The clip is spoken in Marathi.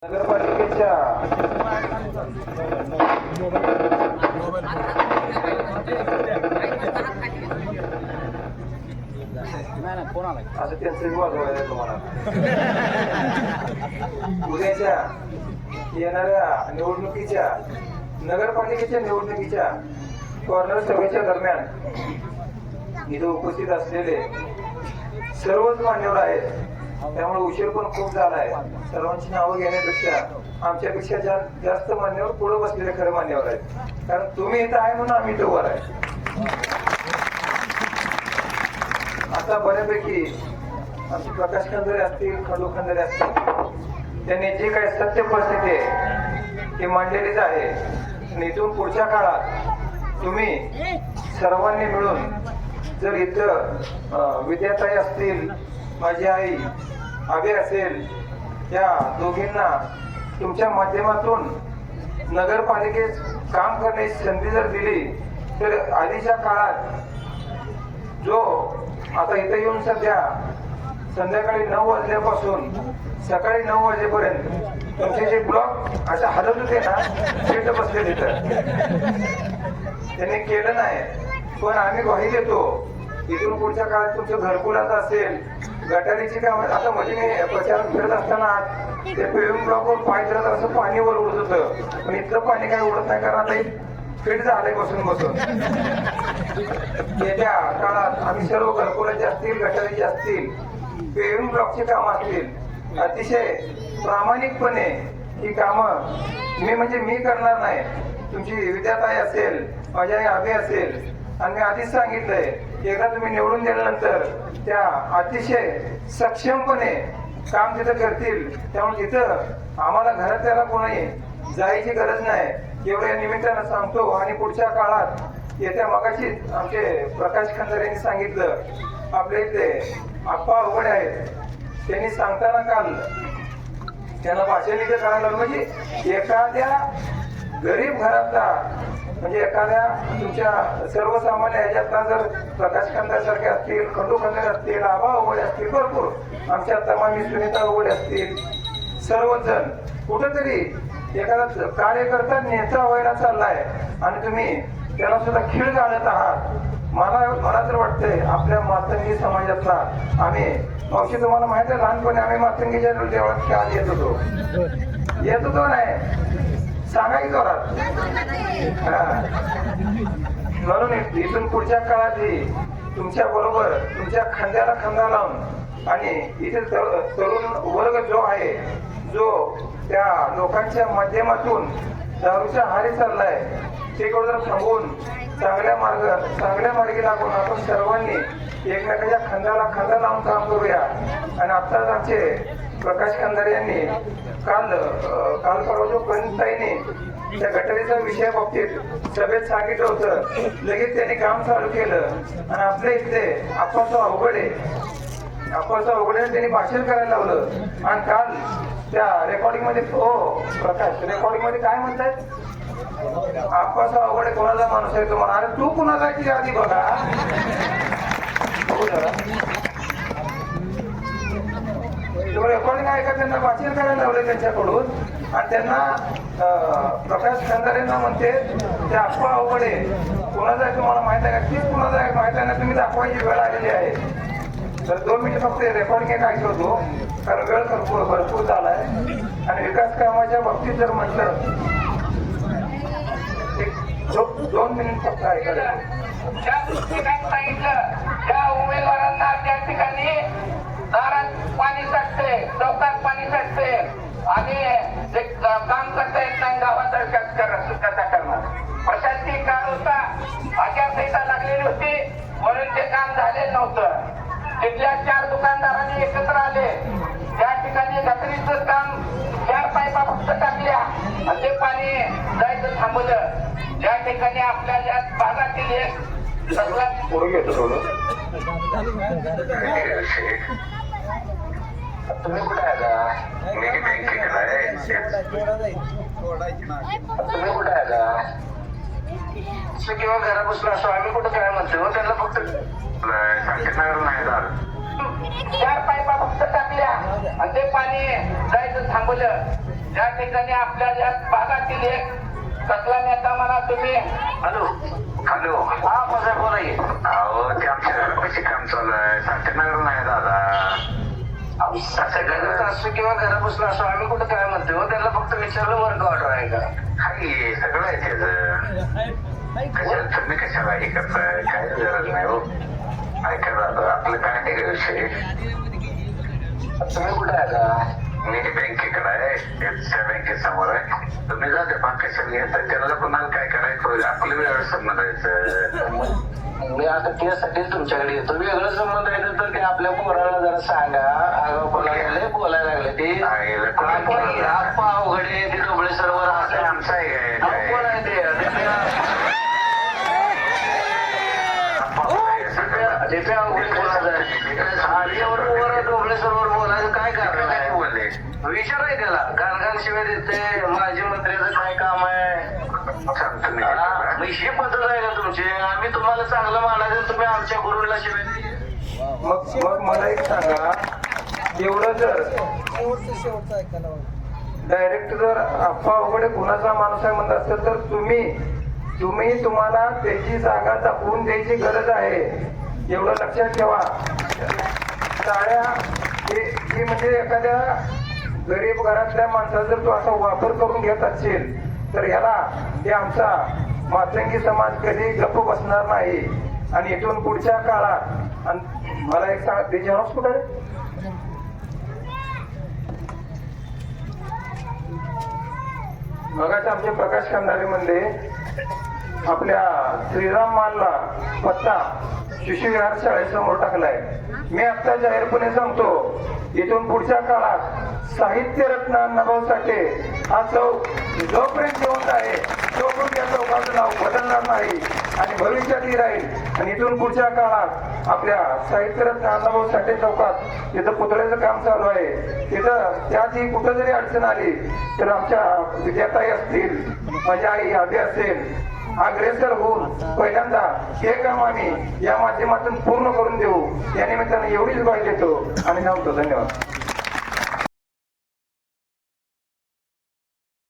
नगरपालिकेच्या असं त्यांचं विवाद व्हायला तुम्हाला उद्याच्या येणाऱ्या निवडणुकीच्या नगरपालिकेच्या निवडणुकीच्या कॉर्नर सभेच्या दरम्यान इथे उपस्थित असलेले सर्वच मान्यवर आहेत. त्यामुळे उशीर पण खूप झाला आहे. सर्वांची नावं घेण्यापेक्षा आमच्यापेक्षा जास्त मान्यवर पुढे बसलेले खरे मान्यवर आहेत. कारण तुम्ही इथं आहे म्हणून आम्ही इथं वर आहे. आता बऱ्यापैकी आमचे प्रकाश खंदरे असतील, खंडू खंदरे असतील, त्यांनी जे काही सत्य परिस्थिती आहे ती मांडलेलीच आहे. आणि इथून पुढच्या काळात तुम्ही सर्वांनी मिळून जर इथं विद्याताई असतील, माझी आई आबे असेल, या दोघींना तुमच्या माध्यमातून नगरपालिकेत काम करण्याची संधी जर दिली तर आधीच्या काळात जो आता इथं येऊन सध्या संध्याकाळी 9 वाजल्यापासून सकाळी 9 वाजेपर्यंत तुमचे जे ब्लॉक अशा हलत होते ना, तिथं बसले तिथं त्यांनी केलं नाही. पण आम्ही ग्वाही देतो इथून पुढच्या काळात तुमचं घरकुलाचं असेल, गटारीची काम आता मध्ये मी प्रचार फिरत असताना ते पेविंग ब्लॉकवर पाय फिरत असं पाणी वर उडत होतं. पण इथलं पाणी काय उडत नाही, कारण आता फिट झालंय बसून बसून. येत्या काळात आम्ही सर्व घरकुलाचे असतील, गटारीचे असतील, पेविंग ब्लॉकची कामं असतील, अतिशय प्रामाणिकपणे ही कामं मी करणार नाही. तुमची विद्याताई असेल, माझी आई आबे असेल, आणि मी आधीच सांगितलंय एकदा तुम्ही निवडून दिल्यानंतर त्या अतिशय सक्षमपणे काम तिथं करतील. त्यामुळे तिथं आम्हाला घरात त्याला कोणी जायची गरज नाही एवढ्या निमित्तानं सांगतो. आणि पुढच्या काळात येत्या मगाशी आमचे प्रकाश खंदरे यांनी सांगितलं, आपल्या इथे आप्पा उघडे आहेत, त्यांनी सांगताना काल त्यांना भाषण इथे करायला लागलं. म्हणजे एखाद्या गरीब घरातला, म्हणजे एखाद्या तुमच्या सर्वसामान्य ह्याच्यातला जर प्रकाश खंदासारखे असतील, खंडू खंदरे असतील, आबा उघडे असतील, भरपूर आमच्या तमामी सुनीता उघडे असतील, सर्वजण कुठंतरी एखादा कार्यकर्ता नेता व्हायला चाललाय आणि तुम्ही त्याला सुद्धा खीळ घालत आहात. मला तर वाटतंय आपल्या मातंगी समाजातला आम्ही, मावशी तुम्हाला माहिती आहे लहानपणी आम्ही मातंगीच्या देवळात खेळात येत होतो नाही सांगा की जोरात. म्हणून इथून पुढच्या काळातही तुमच्या बरोबर तुमच्या खांद्याला खांदा लावून आणि इथे तरुण वर्ग जो आहे, जो त्या लोकांच्या माध्यमातून दारूच्या आहारी चाललाय, ते कुठं थांबवून चांगल्या मार्गी लागून आपण सर्वांनी एकमेकाच्या खांद्याला खांदा लावून काम करूया. आणि आत्ताच आमचे प्रकाश खंदारे यांनी काल परवा जो पंताईने त्या गटारीच्या विषया बाबतीत सभेत सांगितलं होतं, लगेच त्यांनी काम चालू केलं. आणि आपल्या इथले आप्पासाहेब अवघडे त्यांनी भाषण करायला लावलं. आणि काल त्या रेकॉर्डिंग मध्ये प्रकाश रेकॉर्डिंग मध्ये काय म्हणतायत, आप्पासाहेब अवघडे कोणाचा माणूस आहे तुम्हाला, अरे तू कुणाला आहे आधी बघा. रेकॉर्डिंग ऐका, त्यांना भाषण करायला लावले त्यांच्याकडून. आणि त्यांना प्रकाश खंदारेंना म्हणते ते आप्पा अवघडे कोणाचा आहे तुम्हाला माहित आहे का, तीच कुणाचा आहे माहित आहे ना, तुम्ही दाखवायची वेळ आलेली आहे. तर 2 मिनिट फक्त रेकॉर्डिंग एक ऐकवतो, कारण वेळ भरपूर झालाय. आणि विकास कामाच्या बाबतीत जर म्हटलं 2 मिनिट फक्त ऐकायला. ज्या ठिकाणी सांगितलं त्या उमेदवारांना त्या ठिकाणी दारात पाणी साठते, चौकात पाणी साठते आणि ते काम करता येत नाही, गावात कसा करणार. प्रशासकीय काळ होता, आचारसंहिता लागलेली होती, म्हणून ते काम झालेलं नव्हतं. तिथल्या 4 दुकानदारांनी एकत्र आले, त्या ठिकाणी गटरीचं काम 4 पाईपा फक्त टाकल्या आणि ते पाणी जायचं थांबवलं. त्या ठिकाणी आपल्या ज्या भागातील एक सर्वात तुम्ही कुठे आला, मी बँकेत आहे. तुम्ही कुठे आला किंवा घरात बसलो असतो, आम्ही कुठं काय म्हणतो त्यांना फक्त संकेतनगर नाही झालं. 4 पाईपा फक्त टाकल्या आणि ते पाणी जायचं थांबवलं. त्या ठिकाणी आपल्या या भागातील एक कसला नेता म्हणा तुम्ही. हॅलो हॅलो हा माझा बोला की. अहो ते आमच्या घरापाशी काम चालू आहे. साठेनगर नाही दादा. घरात असो किंवा घरापासून असो आम्ही कुठं काय म्हणतो त्याला फक्त विचारलं वर्क ऑर्डर आहे का. हाय सगळं आहे त्याचं. कशाला तुम्ही कशाला हे करताय काय गरज नाही हो. ऐका दादा आपलं काय आहे का विषय. तुम्ही कुठे आहे का. मी बँकेकडे आहे त्या बँकेसमोर आहे. तुम्ही जा पण कशाला घेता त्याला कोणाला काय करायचं आपलं वेळ समजायचं. मी आता त्यासाठीच तुमच्याकडे येतो. वेगळं संबंध आहे तर ते आपल्या पोराला जरा सांगा. बोलायला लागले ते आप्पा अवघडे ते डोबळे सर्व आमचं आहे. कोण आहे ते डोबळे सर्व बोलायचं काय कारण आहे. बोलले विचार आहे त्याला गाणगान शिवाय देते. माजी मंत्र्याचं काय काम आहे. ही पद्धत आहे का तुमची. आम्ही तुम्हाला चांगलं मानायचं तुम्ही आमच्या गुरुला शिवाय. मग मला एक सांगा एवढं जर डायरेक्ट जर अप्पा वगैरे कुणाचा माणूस आहे म्हणत असेल तर तुम्ही तुम्हाला त्याची जागा दाखवून द्यायची गरज आहे. एवढं लक्षात ठेवा. टाळ्या ही म्हणजे एखाद्या गरीब घरातल्या माणसाचा जर तू असा वापर करून घेत असेल तर ह्याला हे आमचा मातंगी समाज कधी गप्प बसणार नाही. आणि इथून पुढच्या काळात आणि मला एक सांगा ते जेव्हा कुठे मगाच्या आमचे प्रकाश खंडारे म्हणले आपल्या श्रीराम मानला पत्ता शिशुविहार शाळेसमोर टाकलाय. मी आता जाहीरपणे सांगतो इथून पुढच्या काळात साहित्य रत्न अण्णाभाऊ साठे हा चौक जोपर्यंत जिवंत आहे तोपर्यंत त्या चौकाचं नाव बदलणार नाही आणि भविष्यातही राहील. आणि इथून पुढच्या काळात आपल्या साहित्यरत्न अण्णाभाऊ साठे चौकात तिथं पुतळ्याचं काम चालू आहे. तिथं त्याची कुठं जरी अडचण आली तर आमच्या विद्याताई असतील माझी आई आधी असेल अग्रेसर होऊन पहिल्यांदा हे काम आम्ही या माध्यमातून पूर्ण करून देऊ. या निमित्ताने एवढीच ग्वाही देतो आणि थांबतो. धन्यवाद.